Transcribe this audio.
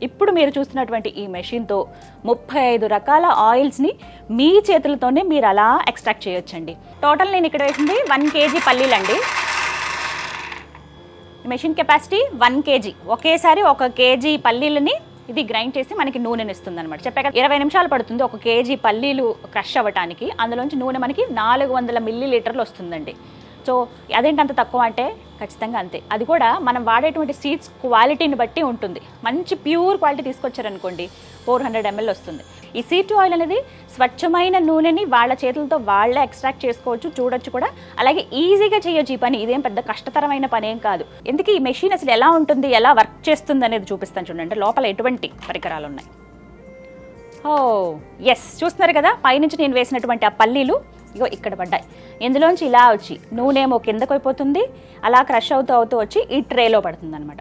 ఇప్పుడు మీరు చూస్తున్నటువంటి ఈ మెషిన్తో 35 రకాల ఆయిల్స్ని మీ చేతులతోనే మీరు అలా ఎక్స్ట్రాక్ట్ చేయొచ్చండి. టోటల్ నేను ఇక్కడ వేసింది 1 kg పల్లీలండి. Machine capacity 1 kg. ఒకేసారి 1 kg పల్లీలని ఇది గ్రైండ్ చేసి మనకి నూనెని ఇస్తుంది అనమాట. చెప్పాక 20 నిమిషాలు పడుతుంది 1 kg పల్లీలు క్రష్ అవ్వటానికి. అందులోంచి నూనె మనకి 400 ml వస్తుందండి. సో అదేంటంత తక్కువ అంటే ఖచ్చితంగా అంతే. అది కూడా మనం వాడేటువంటి సీడ్స్ క్వాలిటీని బట్టి ఉంటుంది. మంచి ప్యూర్ క్వాలిటీ తీసుకొచ్చారనుకోండి 400 ml వస్తుంది. ఈ సీడ్ ఆయిల్ అనేది స్వచ్ఛమైన నూనెని వాళ్ళ చేతులతో వాళ్ళే ఎక్స్ట్రాక్ట్ చేసుకోవచ్చు, చూడొచ్చు కూడా. అలాగే ఈజీగా చేయొచ్చు ఈ పని. ఇదేం పెద్ద కష్టతరమైన పని ఏం కాదు. ఎందుకు ఈ మెషిన్ అసలు ఎలా ఉంటుంది, ఎలా వర్క్ చేస్తుంది అనేది చూపిస్తాను చూడండి. లోపల ఎటువంటి పరికరాలు ఉన్నాయి. ఎస్, చూస్తున్నారు కదా, పైనుంచి నేను వేసినటువంటి ఆ పల్లీలు ఇగో ఇక్కడ పడ్డాయి. ఇందులోంచి ఇలా వచ్చి నూనె ఏమో కిందకు అయిపోతుంది, అలా క్రష్ అవుతూ వచ్చి ఈ ట్రేలో పడుతుంది అనమాట.